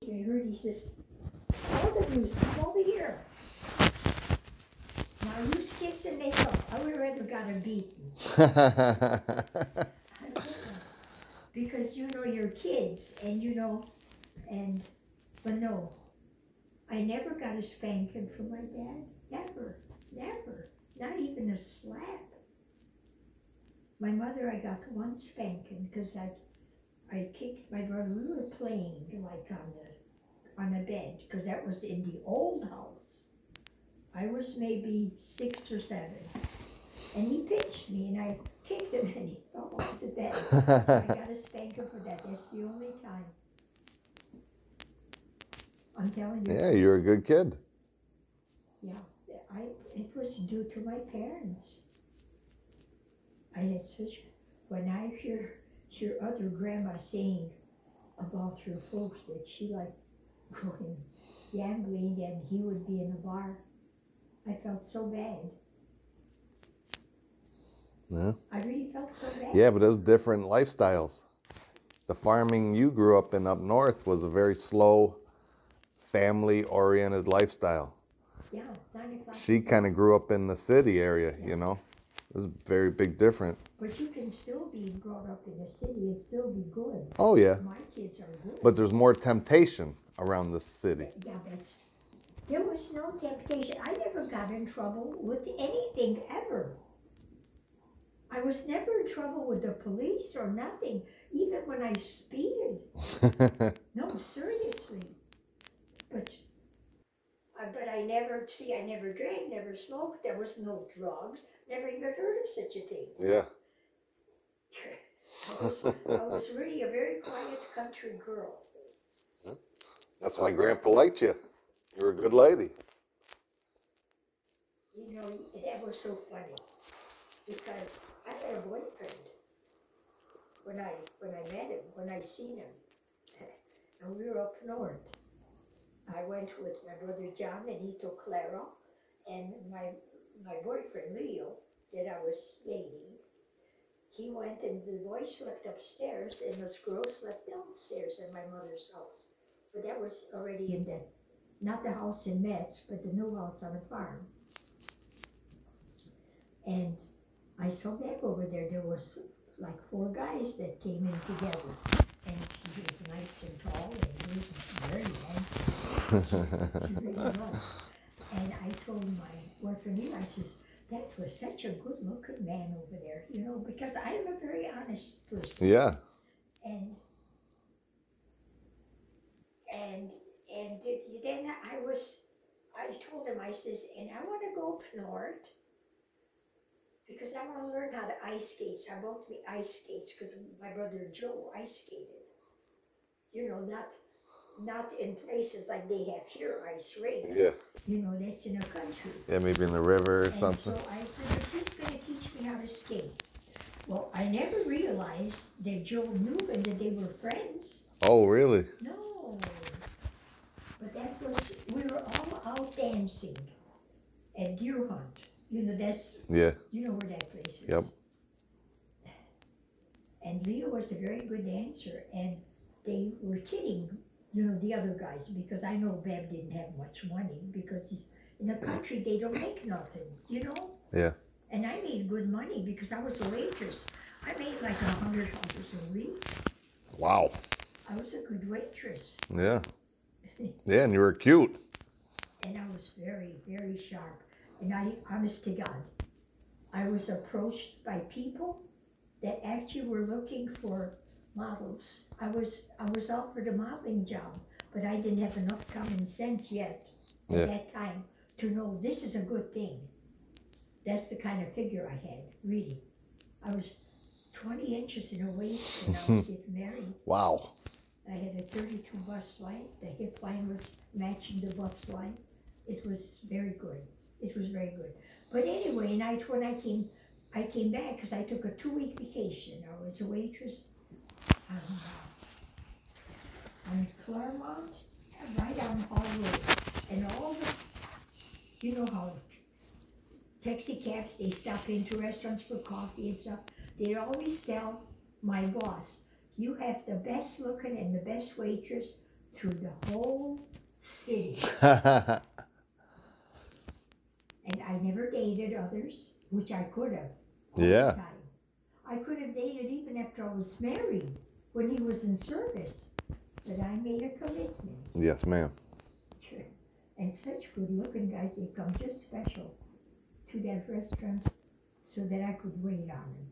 I heard he says, all of you, come over here. Now you kiss and make up. I would have rather got him beaten. Because you know you're kids and you know, but no. I never got a spanking from my dad. Never. Never. Not even a slap. My mother, I got one spanking because I kicked my brother. We were playing like on the bed because that was in the old house. I was maybe 6 or 7, and he pinched me, and I kicked him, and he fell off the bed. So I got a spanking for that. That's the only time. I'm telling you. Yeah, you're a good kid. Yeah, it was due to my parents. I had such, when I hear other grandma saying about her folks that she liked going gambling and he would be in a bar, I felt so bad. Yeah. I really felt so bad. Yeah, but those different lifestyles. The farming you grew up in up north was a very slow, family-oriented lifestyle. Yeah, 9 o'clock. She kind of grew up in the city area, yeah. You know. It was a very big difference. But you can still be brought up in the city and still be good. Oh, yeah. My kids are good. But there's more temptation around the city. Yeah, there was no temptation. I never got in trouble with anything ever. I was never in trouble with the police or nothing, even when I speeded. No, seriously. But I never drank, never smoked. There was no drugs. Never even heard of such a thing. Yeah. I was really a very quiet country girl. That's why Grandpa liked you. You were a good lady. You know, that was so funny because I had a boyfriend when I met him, when I seen him, and we were up north. I went with my brother John, and he took Clara, and my boyfriend Leo that I was dating. He went, and the boys slept upstairs, and those girls slept downstairs in my mother's house. But that was already in not the house in Metz, but the new house on the farm. And I saw back over there, there was like 4 guys that came in together. And she was nice and tall, and he was very handsome. She really was. And I told my boyfriend Eli, I says, that was such a good-looking man over there, you know, because I am a very honest person. Yeah. And then I told him, I says, and I want to go up north because I want to learn how to ice skate. So I bought me ice skates because my brother Joe ice skated. You know, not in places like they have here, ice rink. Yeah. You know, that's in the country. Yeah, maybe in the river or something. So I said, you're just going to teach me how to skate. Well, I never realized that Joe knew and that they were friends. Oh, really? No. But we were all out dancing at Deer Hunt. You know, yeah. You know where that place is. Yep. And Leo was a very good dancer, and they were kidding, you know, the other guys, because I know Bab didn't have much money, because in the country, they don't make nothing, you know? Yeah. And I made good money because I was a waitress. I made like $100 a week. Wow. I was a good waitress. Yeah. Yeah, and you were cute. And I was very, very sharp. And honest to God, I was approached by people that actually were looking for models. I was offered a modeling job, but I didn't have enough common sense yet at that time to know this is a good thing. That's the kind of figure I had, really. I was 20 inches in a waist when I was getting married. Wow. I had a 32 bust line. The hip line was matching the bust line. It was very good. It was very good. But anyway, when I came back because I took a 2-week vacation. I was a waitress on Claremont, right on Hall Road. And all the, you know how taxi cabs, they stop into restaurants for coffee and stuff. They'd always tell my boss, you have the best looking and the best waitress through the whole city. And I never dated others, which I could have. All Yeah. the time. I could have dated even after I was married, when he was in service. But I made a commitment. Yes, ma'am. And such good-looking guys, they come just special to that restaurant so that I could wait on them.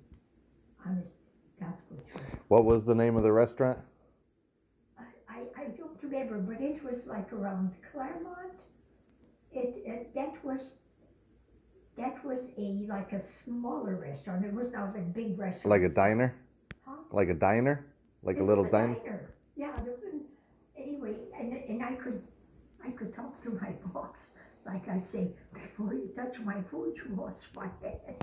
Honest gospel truth. What was the name of the restaurant? I don't remember, but it was like around Claremont. That was like a smaller restaurant. It was not a big restaurant. Like a diner? Huh? Like a diner? Like a little diner? Yeah. Anyway, and I could talk to my boss. Like I say, before you touch my food, you wash my head.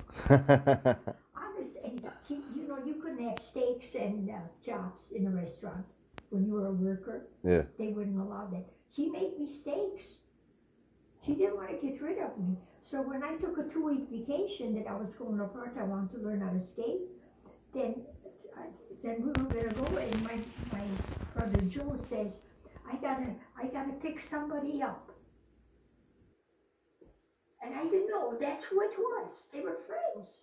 Honest, and you couldn't have steaks and chops in a restaurant when you were a worker. Yeah. They wouldn't allow that. He made me steaks. He didn't want to get rid of me. So when I took a 2-week vacation that I was going apart, I wanted to learn how to skate. Then we were gonna go, and my brother Joe says, I gotta pick somebody up. And I didn't know that's who it was. They were friends.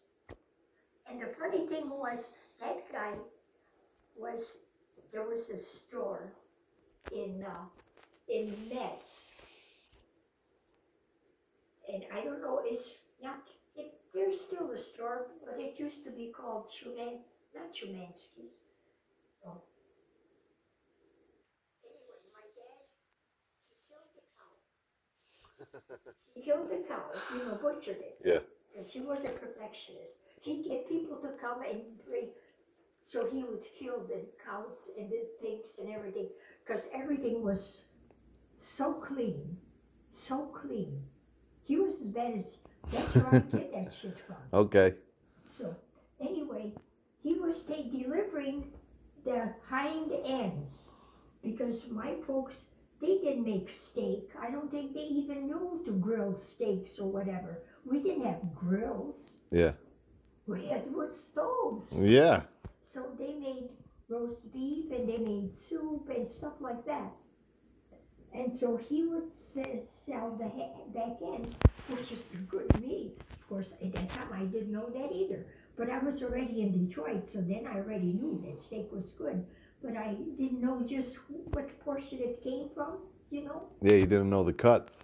And the funny thing was, that guy there was a store in Metz. And I don't know, there's still a store, but it used to be called not Shumansky's. Oh. Anyway, my dad, he killed the cow, butchered it. Yeah. Because he was a perfectionist. He'd get people to come and bring, so he would kill the cows and the pigs and everything, because everything was so clean, so clean. He was as bad as, that's where I get that shit from. Okay. So, anyway, he was delivering the hind ends, because my folks, they didn't make steak. I don't think they even knew to grill steaks or whatever. We didn't have grills. Yeah. We had wood stoves. Yeah. So they made roast beef and they made soup and stuff like that. And so he would sell the back end, which is the good meat. Of course, at that time I didn't know that either. But I was already in Detroit, so then I already knew that steak was good. But I didn't know just what portion it came from, Yeah, you didn't know the cuts.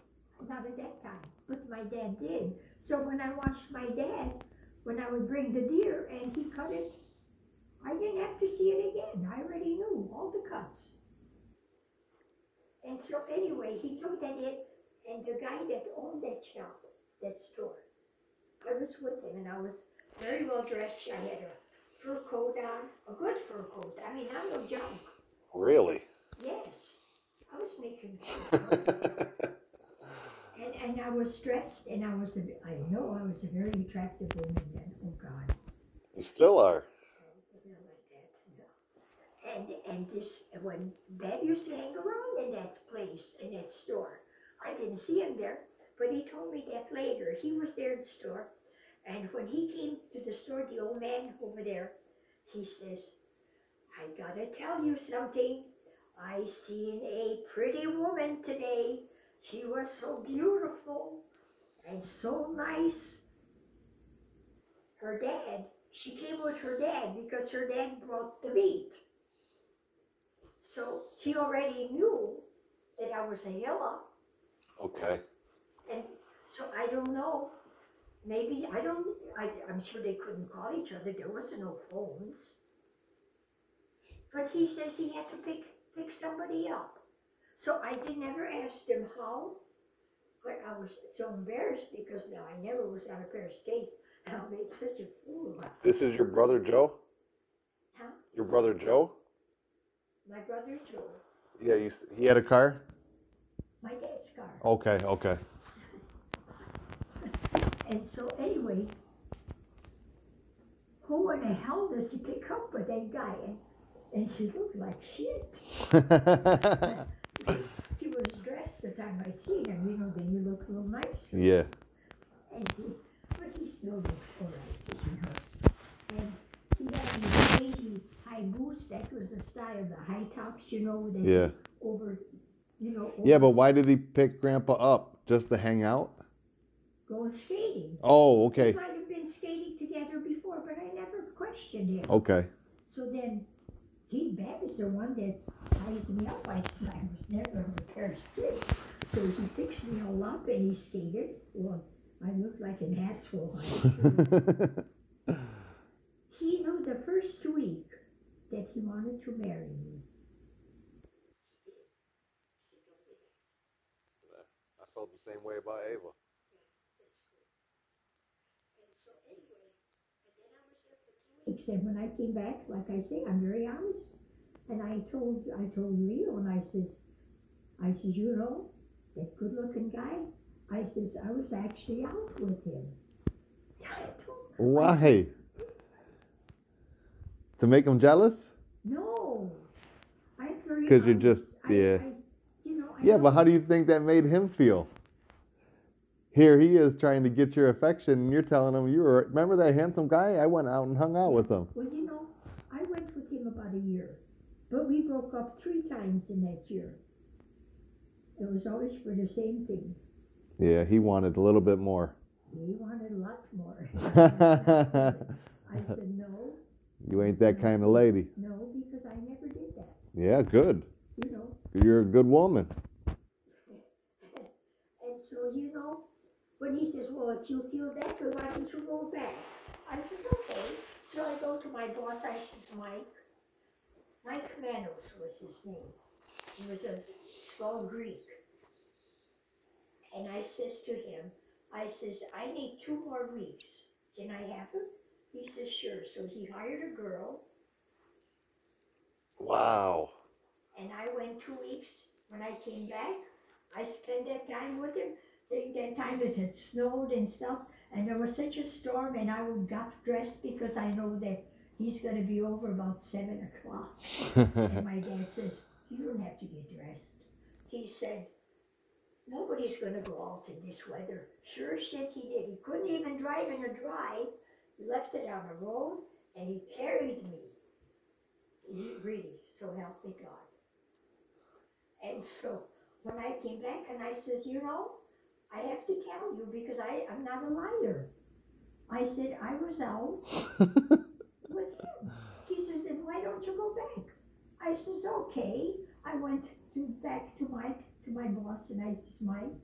Not at that time, but my dad did. So when I watched my dad, when I would bring the deer and he cut it, I didn't have to see it again. I already knew all the cuts. And so anyway, he took that in, and the guy that owned that shop, that store, I was with him, and I was very well dressed. I had a fur coat on, a good fur coat. I mean, not no junk. Really? Yes, I was making fun. And I was dressed, and I know I was a very attractive woman then. Oh God. You still are. And this, when Dad used to hang around in that place, in that store, I didn't see him there, but he told me that later. He was there in the store, and when he came to the store, the old man over there, he says, I gotta tell you something. I seen a pretty woman today. She was so beautiful and so nice. Her dad, she came with her dad because her dad brought the meat. So he already knew that I was a Hilla. Okay. And so I don't know, maybe, I'm sure they couldn't call each other. There wasn't no phones. But he says he had to pick somebody up. So I never asked him how, but I was so embarrassed because now I never was on a pair of skates, and I made such a fool of myself. This is your brother Joe? Huh? Your brother Joe? My brother Joe. Yeah, he had a car? My dad's car. Okay, okay. And so anyway, who in the hell does he pick up with that guy? And he looked like shit. He was dressed the time I seen him, then you look real nice. Yeah. But he still looked alright, And he had these crazy high boots. That was the style, the high tops, that Yeah. over know. Yeah, but why did he pick Grandpa up? Just to hang out? Going skating. Oh, They okay. might have been skating together before, but I never questioned him. Okay. So then, Beck is the one that ties me up. I said I was never on a pair of skates. So he fixed me all up and he skated. Well, I looked like an asshole. He knew the first week that he wanted to marry me. I felt the same way about Ava. Except when I came back, like I say, I'm very honest. And I told Leo, and I says, you know, that good looking guy, I says, I was actually out with him. Why? To make him jealous? No. I'm very Because you're honest. just, yeah. Yeah, don't- but how do you think that made him feel? Here he is trying to get your affection, and you're telling him, remember that handsome guy? I went out and hung out with him. Well, you know, I went with him about a year. But we broke up 3 times in that year. It was always for the same thing. Yeah, he wanted a little bit more. He wanted a lot more. I said, no. You ain't that kind of lady. No, because I never did that. Yeah, good. You know. You're a good woman. And so, you know, when he says, well, if you feel that way, why don't you go back? I says, okay. So I go to my boss, I says, Mike Manos was his name. He was a small Greek. And I says to him, I says, I need 2 more weeks. Can I have him? He says, sure. So he hired a girl. Wow. And I went 2 weeks. When I came back, I spent that time with him. That time it had snowed and stuff. And there was such a storm, and I got dressed because I know that he's going to be over about 7 o'clock. And my dad says, you don't have to get dressed. He said, nobody's going to go out in this weather. Sure shit he did. He couldn't even drive in a dry. He left it on the road, and he carried me. He really, so help me God. And so when I came back and I says, you know, I have to tell you because I'm not a liar. I said, I was out with him. He says, then why don't you go back? I says, okay. I went back to my boss, and I says, Mike,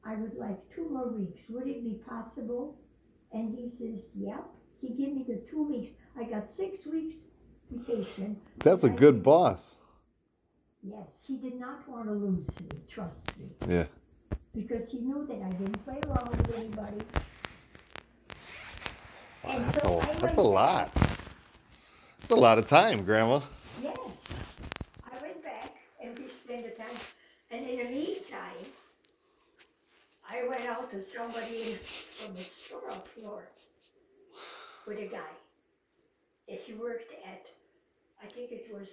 I would like 2 more weeks. Would it be possible? And he says, yep. He gave me the 2 weeks. I got 6 weeks vacation. That's a good boss. Yes, he did not want to lose me, trust me. Yeah. Because he knew that I didn't play around with anybody. And That's a lot. That's a lot of time, Grandma. Yes. I went back and we spent the time. And in the meantime, I went out to somebody from the store up north with a guy that he worked at, I think it was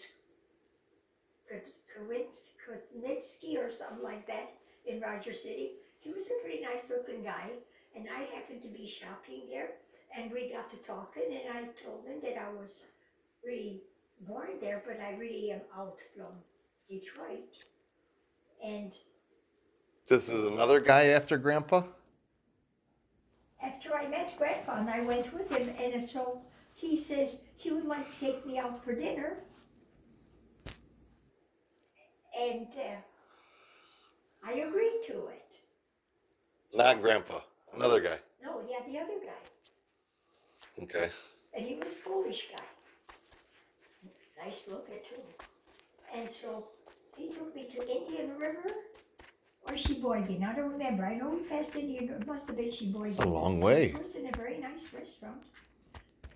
Kowinski or something like that in Roger City. He was a pretty nice looking guy, and I happened to be shopping there, and we got to talking, and I told him that I was really born there, but I really am out from Detroit. And This is another guy after Grandpa? after I met Grandpa and I went with him, and so he says he would like to take me out for dinner. And I agreed to it. Not Grandpa. Another guy. No, yeah, the other guy. Okay. And he was a Polish guy. Nice looking too. And so he took me to Indian River or Sheboygan. I don't remember. I know we passed Indian River. It must have been Sheboygan. It's a long way. It was in a very nice restaurant.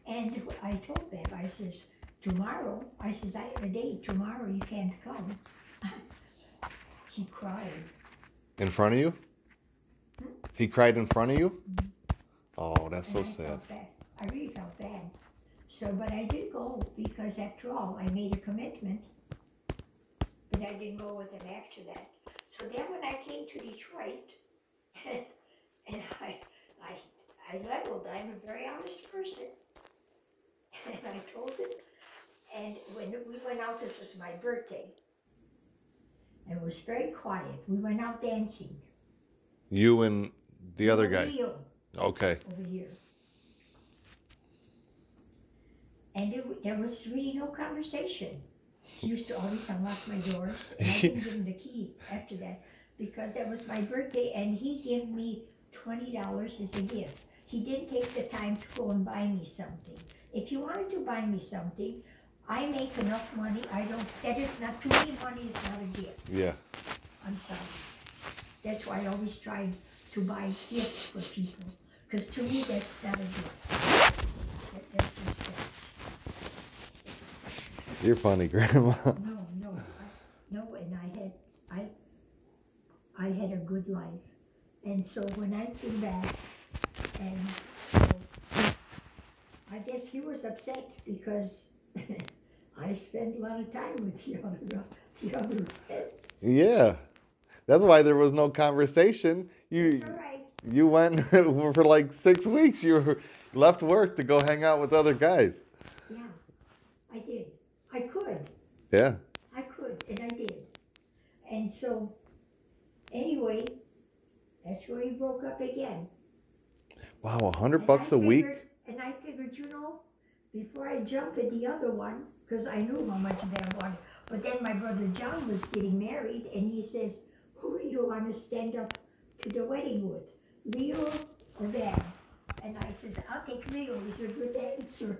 And I told them, I says, tomorrow, I says, I have a date. Tomorrow you can't come. He cried. In front of you? He cried in front of you? Oh, that's so And I sad. felt bad. I really felt bad. So, but I did go because after all, I made a commitment. But I didn't go with him after that. So then when I came to Detroit, and I leveled, I'm a very honest person. And I told him, and when we went out, this was my birthday. It was very quiet. We went out dancing. You and the other guy. Leo Okay. over here. And there was really no conversation. He used to always unlock my doors, and I didn't give him the key after that because that was my birthday, and he gave me $20 as a gift. He didn't take the time to go and buy me something. If you wanted to buy me something, I make enough money. That is not, to me, money is not a gift. Yeah. I'm sorry. That's why I always tried to buy gifts for people, because to me, that's not a gift. That's just that. You're funny, Grandma. No, and I had a good life. And so when I came back, and so I guess he was upset because I spent a lot of time with the other pet. Yeah. That's why there was no conversation. That's all right. You went for like 6 weeks. You left work to go hang out with other guys. Yeah, I did. I could. Yeah. I could, and I did. And so, anyway, that's where we broke up again. Wow, $100 a week? And I figured, before I jump at the other one, because I knew how much Van wanted, but then my brother John was getting married, and he says, who do you want to stand up to the wedding with, Leo or Van? And I says, I'll take Leo. He's a good answer.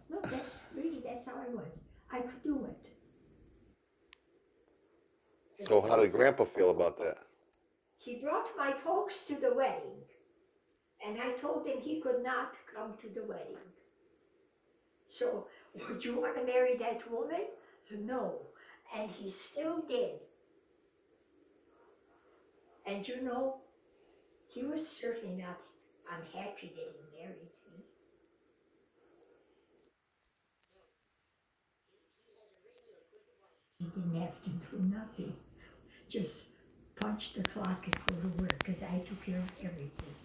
Look, that's how I was. I could do it. So how did Grandpa feel about that? He brought my folks to the wedding, and I told him he could not come to the wedding. So, would you want to marry that woman? No. And he still did. And he was certainly not unhappy that he married me. He didn't have to do nothing. Just punch the clock and go to work, because I took care of everything.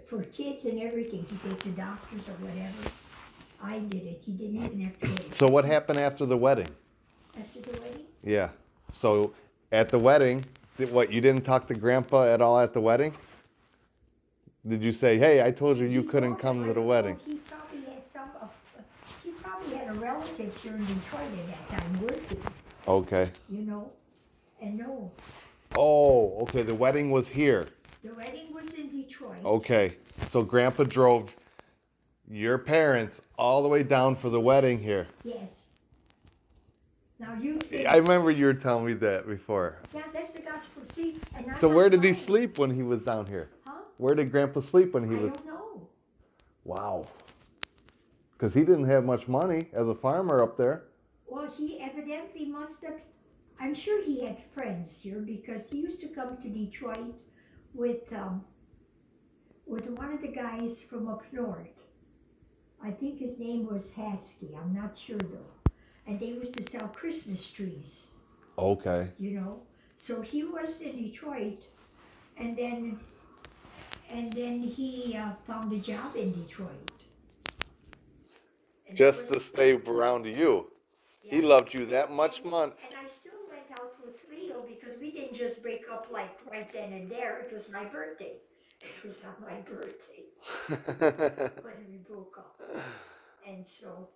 For kids and everything, he take the doctors or whatever. I did it. He didn't even have to wait. So what happened after the wedding? After the wedding? Yeah. So at the wedding, you didn't talk to Grandpa at all at the wedding? Did you say, hey, I told you couldn't come to the wedding? He probably had a relative here in Detroit at that time working. Okay. And no. Oh, okay, the wedding was here. The wedding was in Detroit. Okay, so Grandpa drove your parents all the way down for the wedding here. Yes. Now you think, I remember you were telling me that before. Yeah, that's the gospel. See, and So where did he sleep when he was down here? Huh? Where did Grandpa sleep when he was? I don't know. Wow. Because he didn't have much money as a farmer up there. Well, he evidently must have. I'm sure he had friends here because he used to come to Detroit with one of the guys from up north. I think his name was Haskey. I'm not sure though. And they used to sell Christmas trees. Okay. So he was in Detroit, and then he found a job in Detroit. And Just to stay around you. Yeah. He loved you that much money. And I still went out with Leo because we didn't just break up like right then and there. It was my birthday. It was on my birthday when we broke up. And so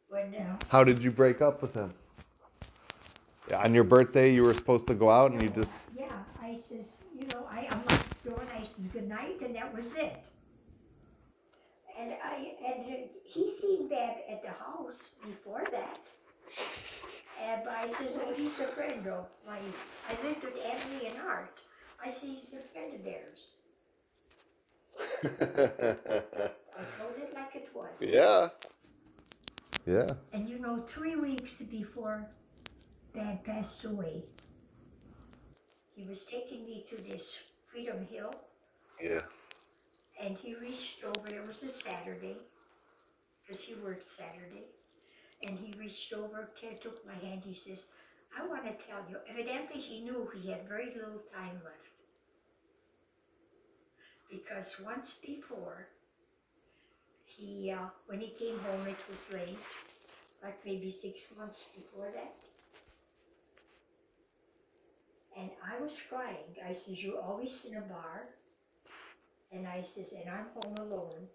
when How did you break up with him? On your birthday, you were supposed to go out, and you just. Yeah, I says, I'm not doing. I says good night, and that was it. And he seen Bab at the house before that. But I says, oh, he's a friend of mine. I lived with Emily and Art. I said, he's a friend of theirs. I told it like it was. Yeah. Yeah. And 3 weeks before Dad passed away, he was taking me to this Freedom Hill. Yeah. And he reached over, it was a Saturday, because he worked Saturday, and he reached over, took my hand, he says, I want to tell you, evidently he knew he had very little time left. Because once before, when he came home, it was late, like maybe 6 months before that, And I was crying. I says, you're always in a bar. And I says, and I'm home alone.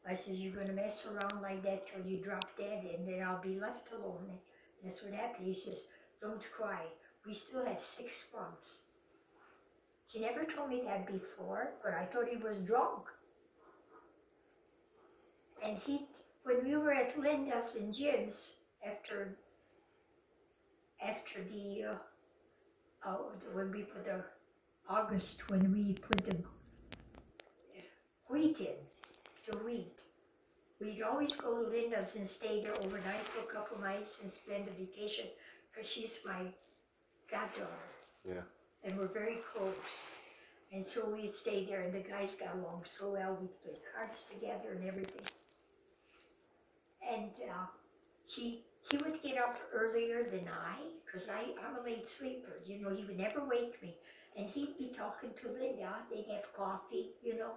I says, you're going to mess around like that till you drop dead, and then I'll be left alone. And that's what happened. He says, don't cry. We still have 6 months. He never told me that before, but I thought he was drunk. And when we were at Linda's and Jim's after when we put the August, when we put the wheat in, the wheat, we'd always go to Linda's and stay there overnight for a couple nights and spend the vacation, because she's my goddaughter. Yeah. And we're very close. And so we'd stay there, and the guys got along so well. We'd play cards together and everything. And he would get up earlier than I, because I'm a late sleeper. You know, he would never wake me. And he'd be talking to Linda. They'd have coffee, you know.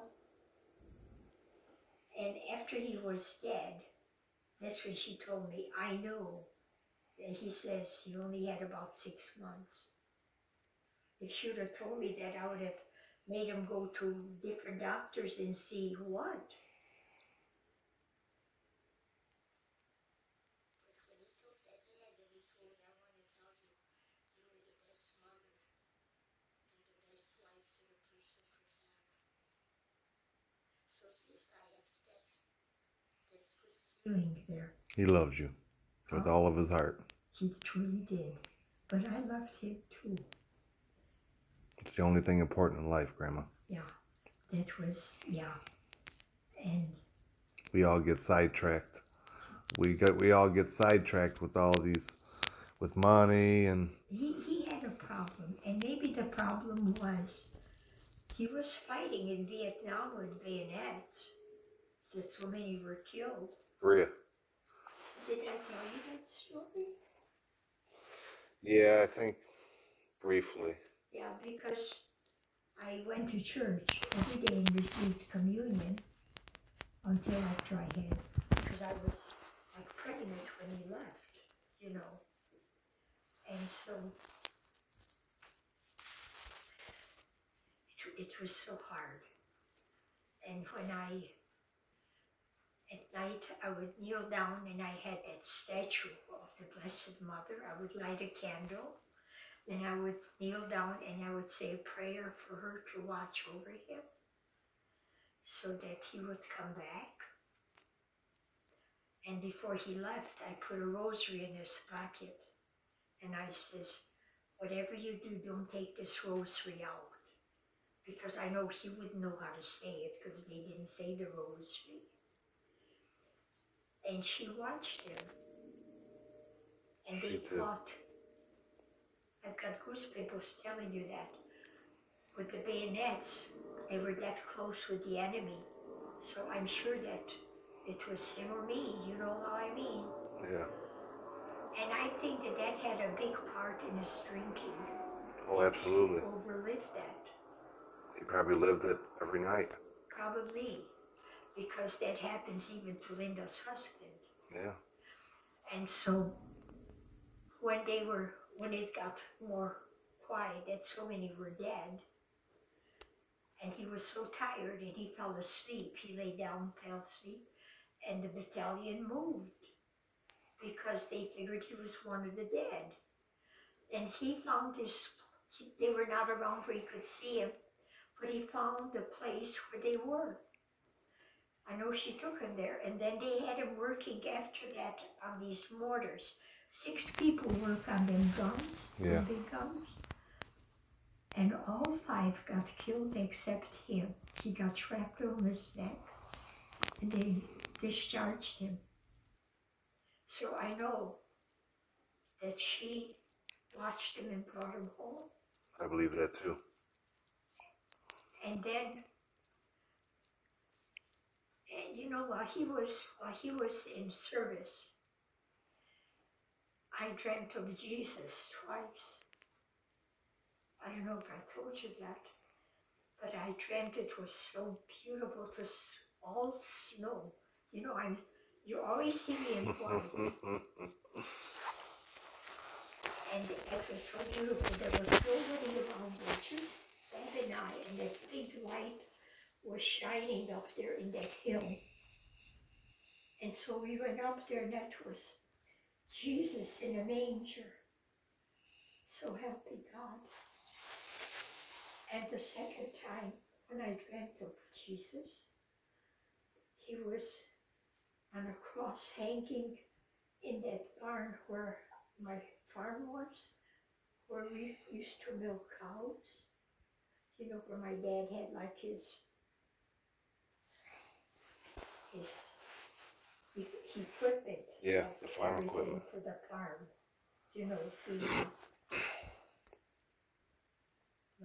And after he was dead, that's when she told me, I know. And he says he only had about 6 months. If she would have told me that, I would have made him go to different doctors and see what. There. He loves you with all of his heart. He truly did. But I loved him too. It's the only thing important in life, Grandma. Yeah. That was, yeah. And we all get sidetracked. We all get sidetracked with all these, with money and. He had a problem, and maybe the problem was he was fighting in Vietnam with bayonets. So many were killed. Korea. Did I tell you that story? Yeah, I think briefly. Yeah, because I went to church every day and received communion until after I had, because I was like pregnant when he left, you know. And so it was so hard. And when at night, I would kneel down and I had that statue of the Blessed Mother. I would light a candle, then I would kneel down and I would say a prayer for her to watch over him so that he would come back. And before he left, I put a rosary in his pocket. And I says, whatever you do, don't take this rosary out. Because I know he wouldn't know how to say it because they didn't say the rosary. And she watched him. And they fought. I've got goosebumps telling you that. With the bayonets, they were that close with the enemy. So I'm sure that it was him or me, you know how I mean? Yeah. And I think that had a big part in his drinking. Oh, absolutely. He overlived that. He probably lived it every night. Probably. Because that happens even to Linda's husband. Yeah. And so when it got more quiet that so many were dead, and he was so tired and he fell asleep, he lay down, fell asleep, and the battalion moved because they figured he was one of the dead. And he found they were not around where he could see him, but he found the place where they were. I know she took him there, and then they had him working after that on these mortars. 6 people work on them guns, yeah. The big guns, and all 5 got killed except him. He got shrapnel in his neck, and they discharged him. So I know that she watched him and brought him home. I believe that too. And then, you know, while he was in service, I dreamt of Jesus twice. I don't know if I told you that, but I dreamt it was so beautiful. It was all snow. You know, you always see me in white. And it was so beautiful. There was nobody around and I, and that big light was shining up there in that hill. And so we went up there, and that was Jesus in a manger. So help me God. And the second time, when I dreamt of Jesus, he was on a cross hanging in that barn where my farm was, where we used to milk cows. You know, where my dad had like his equipment. Yeah, like the farm everything equipment. for the farm. You know,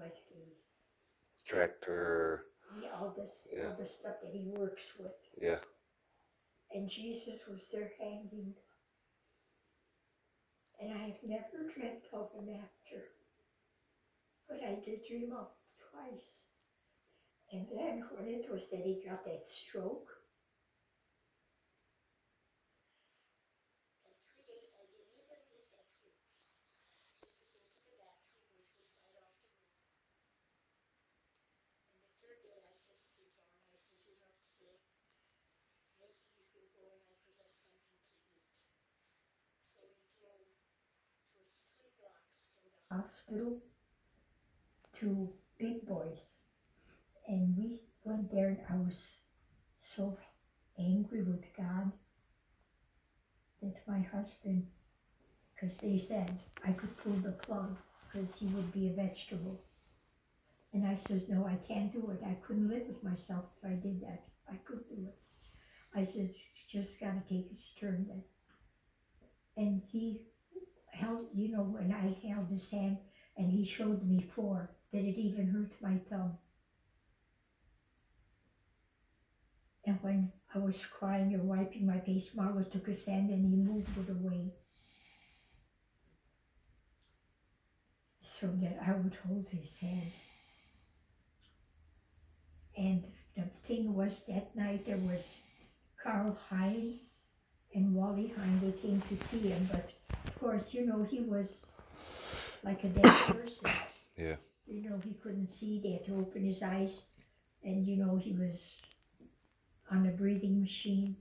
like Tractor. all the stuff that he works with. Yeah. And Jesus was there hanging. And I have never dreamt of him after. But I did dream of him twice. And then when it was that he got that stroke, hospital to Big Boys. And we went there, and I was so angry with God that my husband, because they said I could pull the plug because he would be a vegetable. And I says, no, I can't do it. I couldn't live with myself if I did that. I couldn't do it. I says, just got to take his turn then. And he held, you know, when I held his hand and he showed me 4, that it even hurt my thumb. And when I was crying or wiping my face, Marlo took his hand and he moved it away, so that I would hold his hand. And the thing was, that night there was Carl Hine and Wally Hine. They came to see him, but of course, you know, he was like a dead person. Yeah. You know, he couldn't see. They had to open his eyes, and you know, he was on a breathing machine.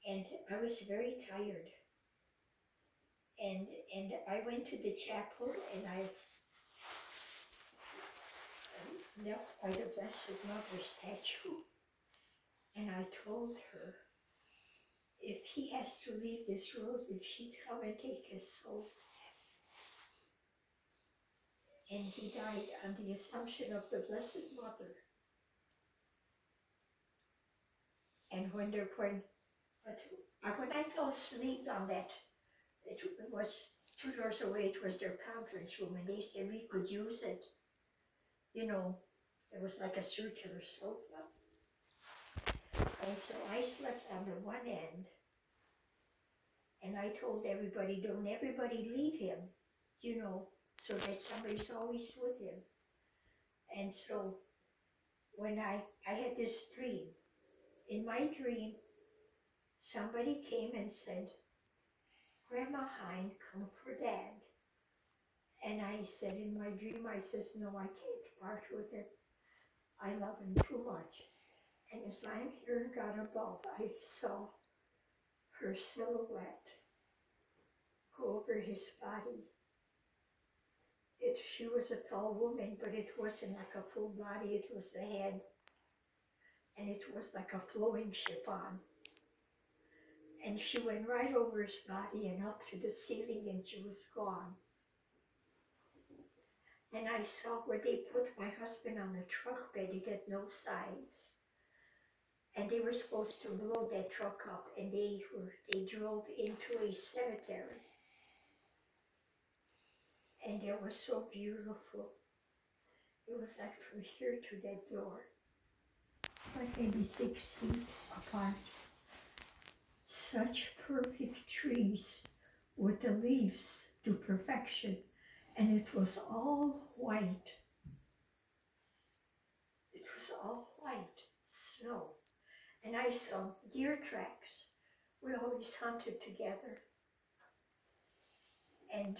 And I was very tired. And I went to the chapel, and I knelt by the Blessed Mother statue, and I told her, if he has to leave this world, if she'd come and take his soul. And he died on the Assumption of the Blessed Mother. And when I fell asleep on that, it was 2 doors away, it was their conference room, and they said we could use it. You know, it was like a circular sofa. And so I slept on the one end, and I told everybody, don't everybody leave him, you know, so that somebody's always with him. And so when I had this dream, in my dream, somebody came and said, Grandma Hine, come for Dad. And I said in my dream, I says, no, I can't part with it. I love him too much. And as I'm here in God above, I saw her silhouette go over his body. She was a tall woman, but it wasn't like a full body, it was the head. And it was like a flowing chiffon. And she went right over his body and up to the ceiling, and she was gone. And I saw where they put my husband on the truck bed. It had no sides. And they were supposed to blow that truck up, and they drove into a cemetery. And it was so beautiful. It was like from here to that door, like maybe 6 feet apart. Such perfect trees with the leaves to perfection, and it was all white. It was all white, snow. And I saw deer tracks. We always hunted together. And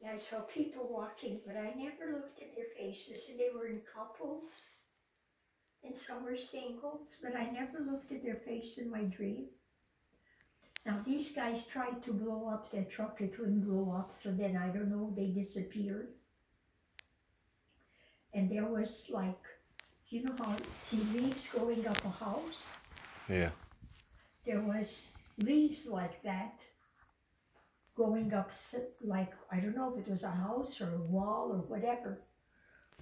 Yeah, I saw people walking, but I never looked at their faces, and they were in couples, and some were singles, but I never looked at their face in my dream. Now, these guys tried to blow up their truck, it wouldn't blow up, so then, I don't know, they disappeared. And there was like, you know how, see leaves going up a house? Yeah. There was leaves like that going up, like, I don't know if it was a house or a wall or whatever,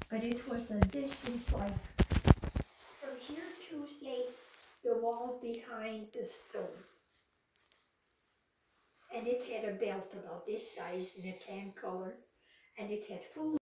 but it was a distance like from here to, say, the wall behind the stove. And it had a belt about this size and a tan color, and it had full